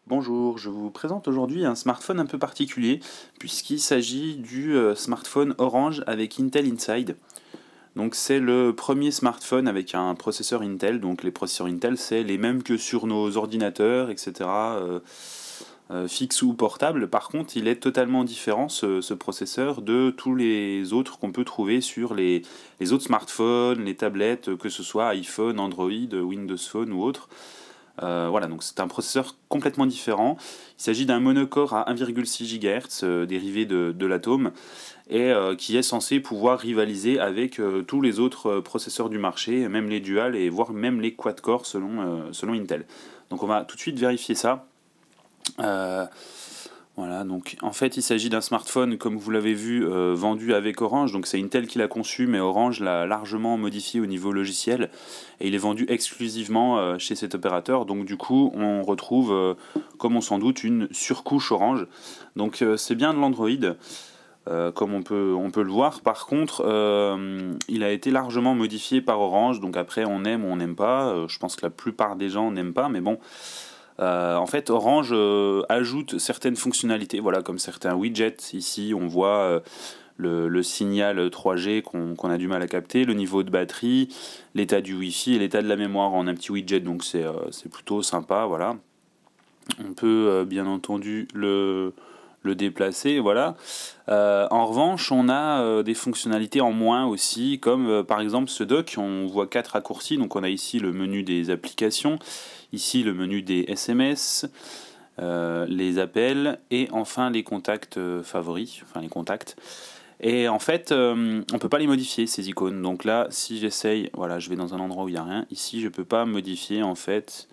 Bonjour, je vous présente aujourd'hui un smartphone un peu particulier puisqu'il s'agit du smartphone Orange avec Intel Inside. Donc c'est le premier smartphone avec un processeur Intel. Donc les processeurs Intel c'est les mêmes que sur nos ordinateurs, etc. Fixes ou portables. Par contre il est totalement différent ce processeur de tous les autres qu'on peut trouver sur les autres smartphones, les tablettes, que ce soit iPhone, Android, Windows Phone ou autre. Voilà, donc c'est un processeur complètement différent. Il s'agit d'un monocore à 1,6 GHz dérivé de l'Atom et qui est censé pouvoir rivaliser avec tous les autres processeurs du marché, même les dual et voire même les quad-core selon Intel. Donc on va tout de suite vérifier ça. Euh, voilà, donc en fait il s'agit d'un smartphone, comme vous l'avez vu, vendu avec Orange, donc c'est Intel qui l'a conçu, mais Orange l'a largement modifié au niveau logiciel, et il est vendu exclusivement chez cet opérateur, donc du coup on retrouve, comme on s'en doute, une surcouche Orange, donc c'est bien de l'Android, comme on peut le voir. Par contre, il a été largement modifié par Orange, donc après on aime ou on n'aime pas, je pense que la plupart des gens n'aiment pas, mais bon, en fait, Orange ajoute certaines fonctionnalités, voilà, comme certains widgets. Ici, on voit le signal 3G qu'on a du mal à capter, le niveau de batterie, l'état du Wi-Fi et l'état de la mémoire en un petit widget, donc c'est plutôt sympa, voilà. On peut bien entendu le déplacer, voilà. En revanche, on a des fonctionnalités en moins aussi, comme par exemple ce dock, on voit 4 raccourcis, donc on a ici le menu des applications, ici le menu des SMS, les appels et enfin les contacts favoris, enfin les contacts. Et en fait, on peut pas les modifier ces icônes. Donc là, si j'essaye, voilà, je vais dans un endroit où il n'y a rien. Ici, je peux pas modifier en fait.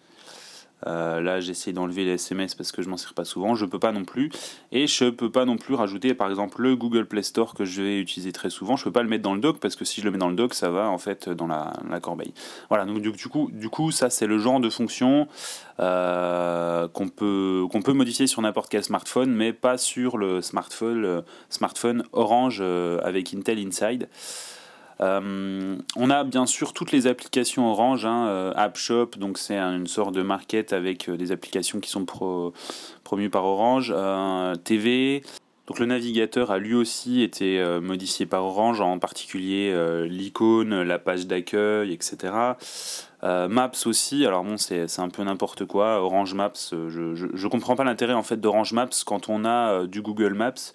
Là, j'essaie d'enlever les SMS parce que je m'en sers pas souvent. Je peux pas non plus. Et je peux pas non plus rajouter, par exemple, le Google Play Store que je vais utiliser très souvent. Je peux pas le mettre dans le dock parce que si je le mets dans le dock, ça va en fait dans la corbeille. Voilà. Donc du coup, ça c'est le genre de fonction qu'on peut modifier sur n'importe quel smartphone, mais pas sur le smartphone Orange avec Intel Inside. On a bien sûr toutes les applications Orange, hein, App Shop, donc c'est une sorte de market avec des applications qui sont promues par Orange, TV. Donc le navigateur a lui aussi été modifié par Orange, en particulier l'icône, la page d'accueil, etc. Maps aussi, alors bon c'est un peu n'importe quoi, Orange Maps, je comprends pas l'intérêt en fait d'Orange Maps quand on a du Google Maps,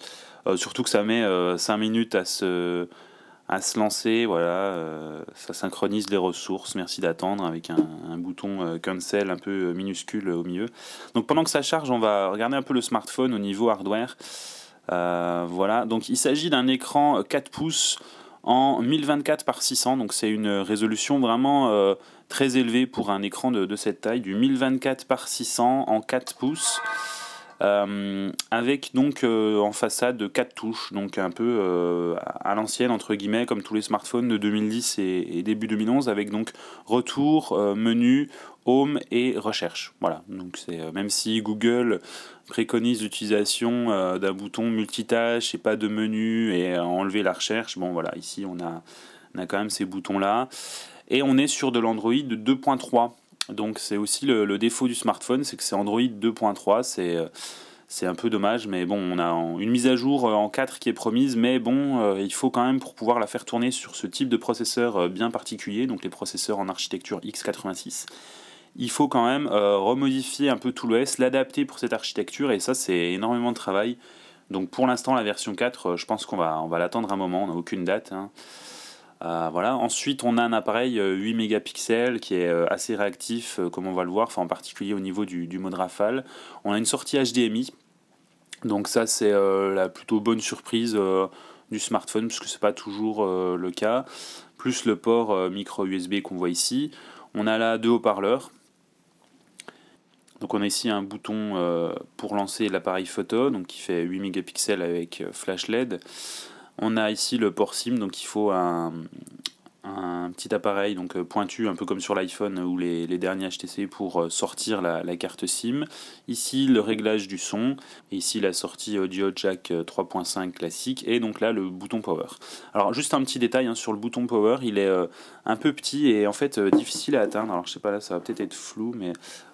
surtout que ça met 5 minutes à se lancer, voilà, ça synchronise les ressources, merci d'attendre, avec un bouton cancel un peu minuscule au milieu. Donc pendant que ça charge, on va regarder un peu le smartphone au niveau hardware. Voilà, donc il s'agit d'un écran 4 pouces en 1024 par 600, donc c'est une résolution vraiment très élevée pour un écran de cette taille, du 1024 par 600 en 4 pouces. Avec donc en façade 4 touches, donc un peu à l'ancienne entre guillemets, comme tous les smartphones de 2010 et début 2011, avec donc retour, menu, home et recherche. Voilà, donc c'est même si Google préconise l'utilisation d'un bouton multitâche et pas de menu et enlever la recherche, bon voilà, ici on a quand même ces boutons là, et on est sur de l'Android 2.3. Donc c'est aussi le défaut du smartphone, c'est que c'est Android 2.3, c'est un peu dommage, mais bon, on a une mise à jour en 4 qui est promise, mais bon, il faut quand même, pour pouvoir la faire tourner sur ce type de processeur bien particulier, donc les processeurs en architecture x86, il faut quand même remodifier un peu tout l'OS, l'adapter pour cette architecture, et ça c'est énormément de travail. Donc pour l'instant la version 4, je pense qu'on va l'attendre un moment, on n'a aucune date, hein. Voilà. Ensuite, on a un appareil 8 mégapixels qui est assez réactif, comme on va le voir, enfin, en particulier au niveau du mode rafale. On a une sortie HDMI, donc ça c'est la plutôt bonne surprise du smartphone, puisque c'est pas toujours le cas. Plus le port micro USB qu'on voit ici. On a là deux haut-parleurs. Donc on a ici un bouton pour lancer l'appareil photo, donc qui fait 8 mégapixels avec flash LED. On a ici le port SIM, donc il faut un un petit appareil donc pointu, un peu comme sur l'iPhone ou les derniers HTC pour sortir la carte SIM. Ici le réglage du son, et ici la sortie audio jack 3.5 classique, et donc là le bouton power. Alors juste un petit détail sur le bouton power, il est un peu petit et en fait difficile à atteindre. Alors je sais pas, là ça va peut-être être flou, mais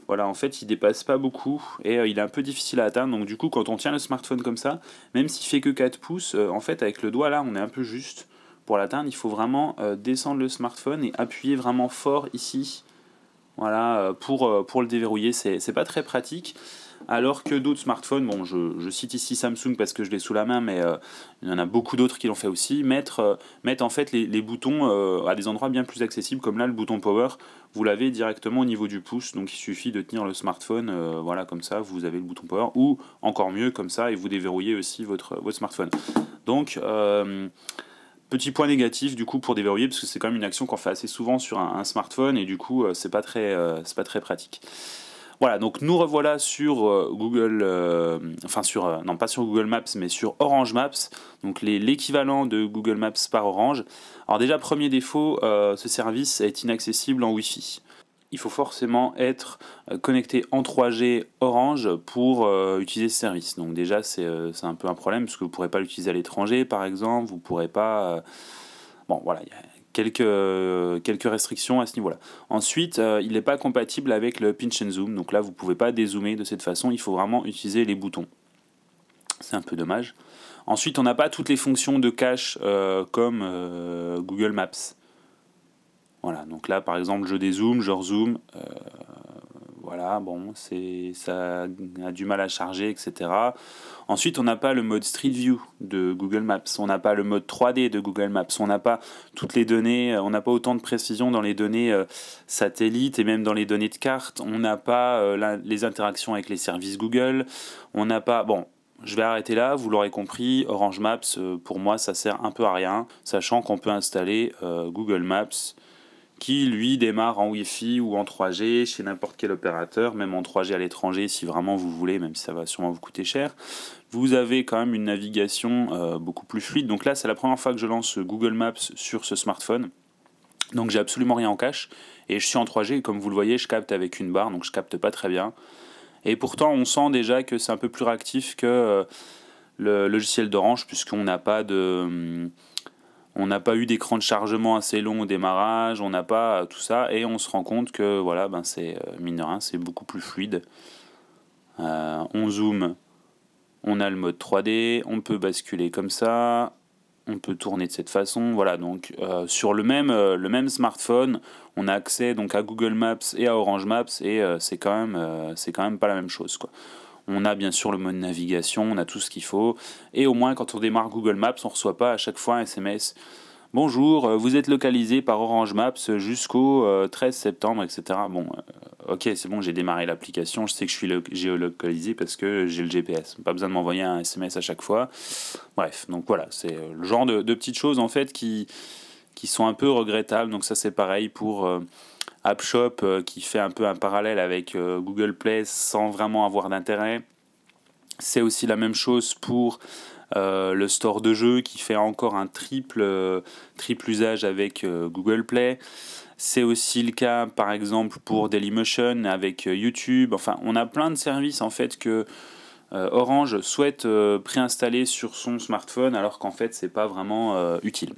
voilà, en fait il dépasse pas beaucoup et il est un peu difficile à atteindre. Donc du coup quand on tient le smartphone comme ça, même s'il fait que 4 pouces, en fait avec le doigt là on est un peu juste. Pour l'atteindre, il faut vraiment descendre le smartphone et appuyer vraiment fort ici, voilà, pour le déverrouiller. C'est pas très pratique. Alors que d'autres smartphones, bon, je cite ici Samsung parce que je l'ai sous la main, mais il y en a beaucoup d'autres qui l'ont fait aussi, mettent en fait les boutons à des endroits bien plus accessibles, comme là le bouton power, vous l'avez directement au niveau du pouce, donc il suffit de tenir le smartphone, voilà, comme ça, vous avez le bouton power, ou encore mieux comme ça, et vous déverrouillez aussi votre smartphone. Donc petit point négatif du coup pour déverrouiller, parce que c'est quand même une action qu'on fait assez souvent sur un smartphone, et du coup c'est pas très pratique. Voilà, donc nous revoilà sur Google, non pas sur Google Maps, mais sur Orange Maps, donc l'équivalent de Google Maps par Orange. Alors déjà, premier défaut, ce service est inaccessible en Wi-Fi. Il faut forcément être connecté en 3G Orange pour utiliser ce service. Donc déjà, c'est un peu un problème, parce que vous ne pourrez pas l'utiliser à l'étranger, par exemple, vous ne pourrez pas... Bon, voilà, il y a quelques restrictions à ce niveau-là. Ensuite, il n'est pas compatible avec le pinch and zoom, donc là, vous ne pouvez pas dézoomer de cette façon, il faut vraiment utiliser les boutons. C'est un peu dommage. Ensuite, on n'a pas toutes les fonctions de cache comme Google Maps. Voilà, donc là, par exemple, je dézoome, je rezoome, voilà, bon, ça a du mal à charger, etc. Ensuite, on n'a pas le mode Street View de Google Maps, on n'a pas le mode 3D de Google Maps, on n'a pas toutes les données, on n'a pas autant de précision dans les données satellites et même dans les données de carte, on n'a pas les interactions avec les services Google, on n'a pas... Bon, je vais arrêter là, vous l'aurez compris, Orange Maps, pour moi, ça sert un peu à rien, sachant qu'on peut installer Google Maps, qui lui démarre en Wi-Fi ou en 3G chez n'importe quel opérateur, même en 3G à l'étranger si vraiment vous voulez, même si ça va sûrement vous coûter cher. Vous avez quand même une navigation beaucoup plus fluide. Donc là, c'est la première fois que je lance Google Maps sur ce smartphone. Donc j'ai absolument rien en cache. Et je suis en 3G, et comme vous le voyez, je capte avec une barre, donc je capte pas très bien. Et pourtant, on sent déjà que c'est un peu plus réactif que le logiciel d'Orange, puisqu'on n'a pas de... On n'a pas eu d'écran de chargement assez long au démarrage, on n'a pas tout ça, et on se rend compte que voilà, c'est mine de rien, c'est beaucoup plus fluide. On zoome, on a le mode 3D, on peut basculer comme ça, on peut tourner de cette façon. Voilà, donc sur le même smartphone, on a accès donc à Google Maps et à Orange Maps, et c'est quand même pas la même chose, quoi. On a bien sûr le mode navigation, on a tout ce qu'il faut. Et au moins, quand on démarre Google Maps, on ne reçoit pas à chaque fois un SMS. Bonjour, vous êtes localisé par Orange Maps jusqu'au 13 septembre, etc. Bon, ok, c'est bon, j'ai démarré l'application, je sais que je suis géolocalisé parce que j'ai le GPS. Pas besoin de m'envoyer un SMS à chaque fois. Bref, donc voilà, c'est le genre de petites choses en fait qui sont un peu regrettables. Donc ça, c'est pareil pour... AppShop qui fait un peu un parallèle avec Google Play sans vraiment avoir d'intérêt. C'est aussi la même chose pour le store de jeux qui fait encore un triple usage avec Google Play. C'est aussi le cas par exemple pour Dailymotion avec YouTube. Enfin, on a plein de services en fait que Orange souhaite préinstaller sur son smartphone alors qu'en fait c'est pas vraiment utile.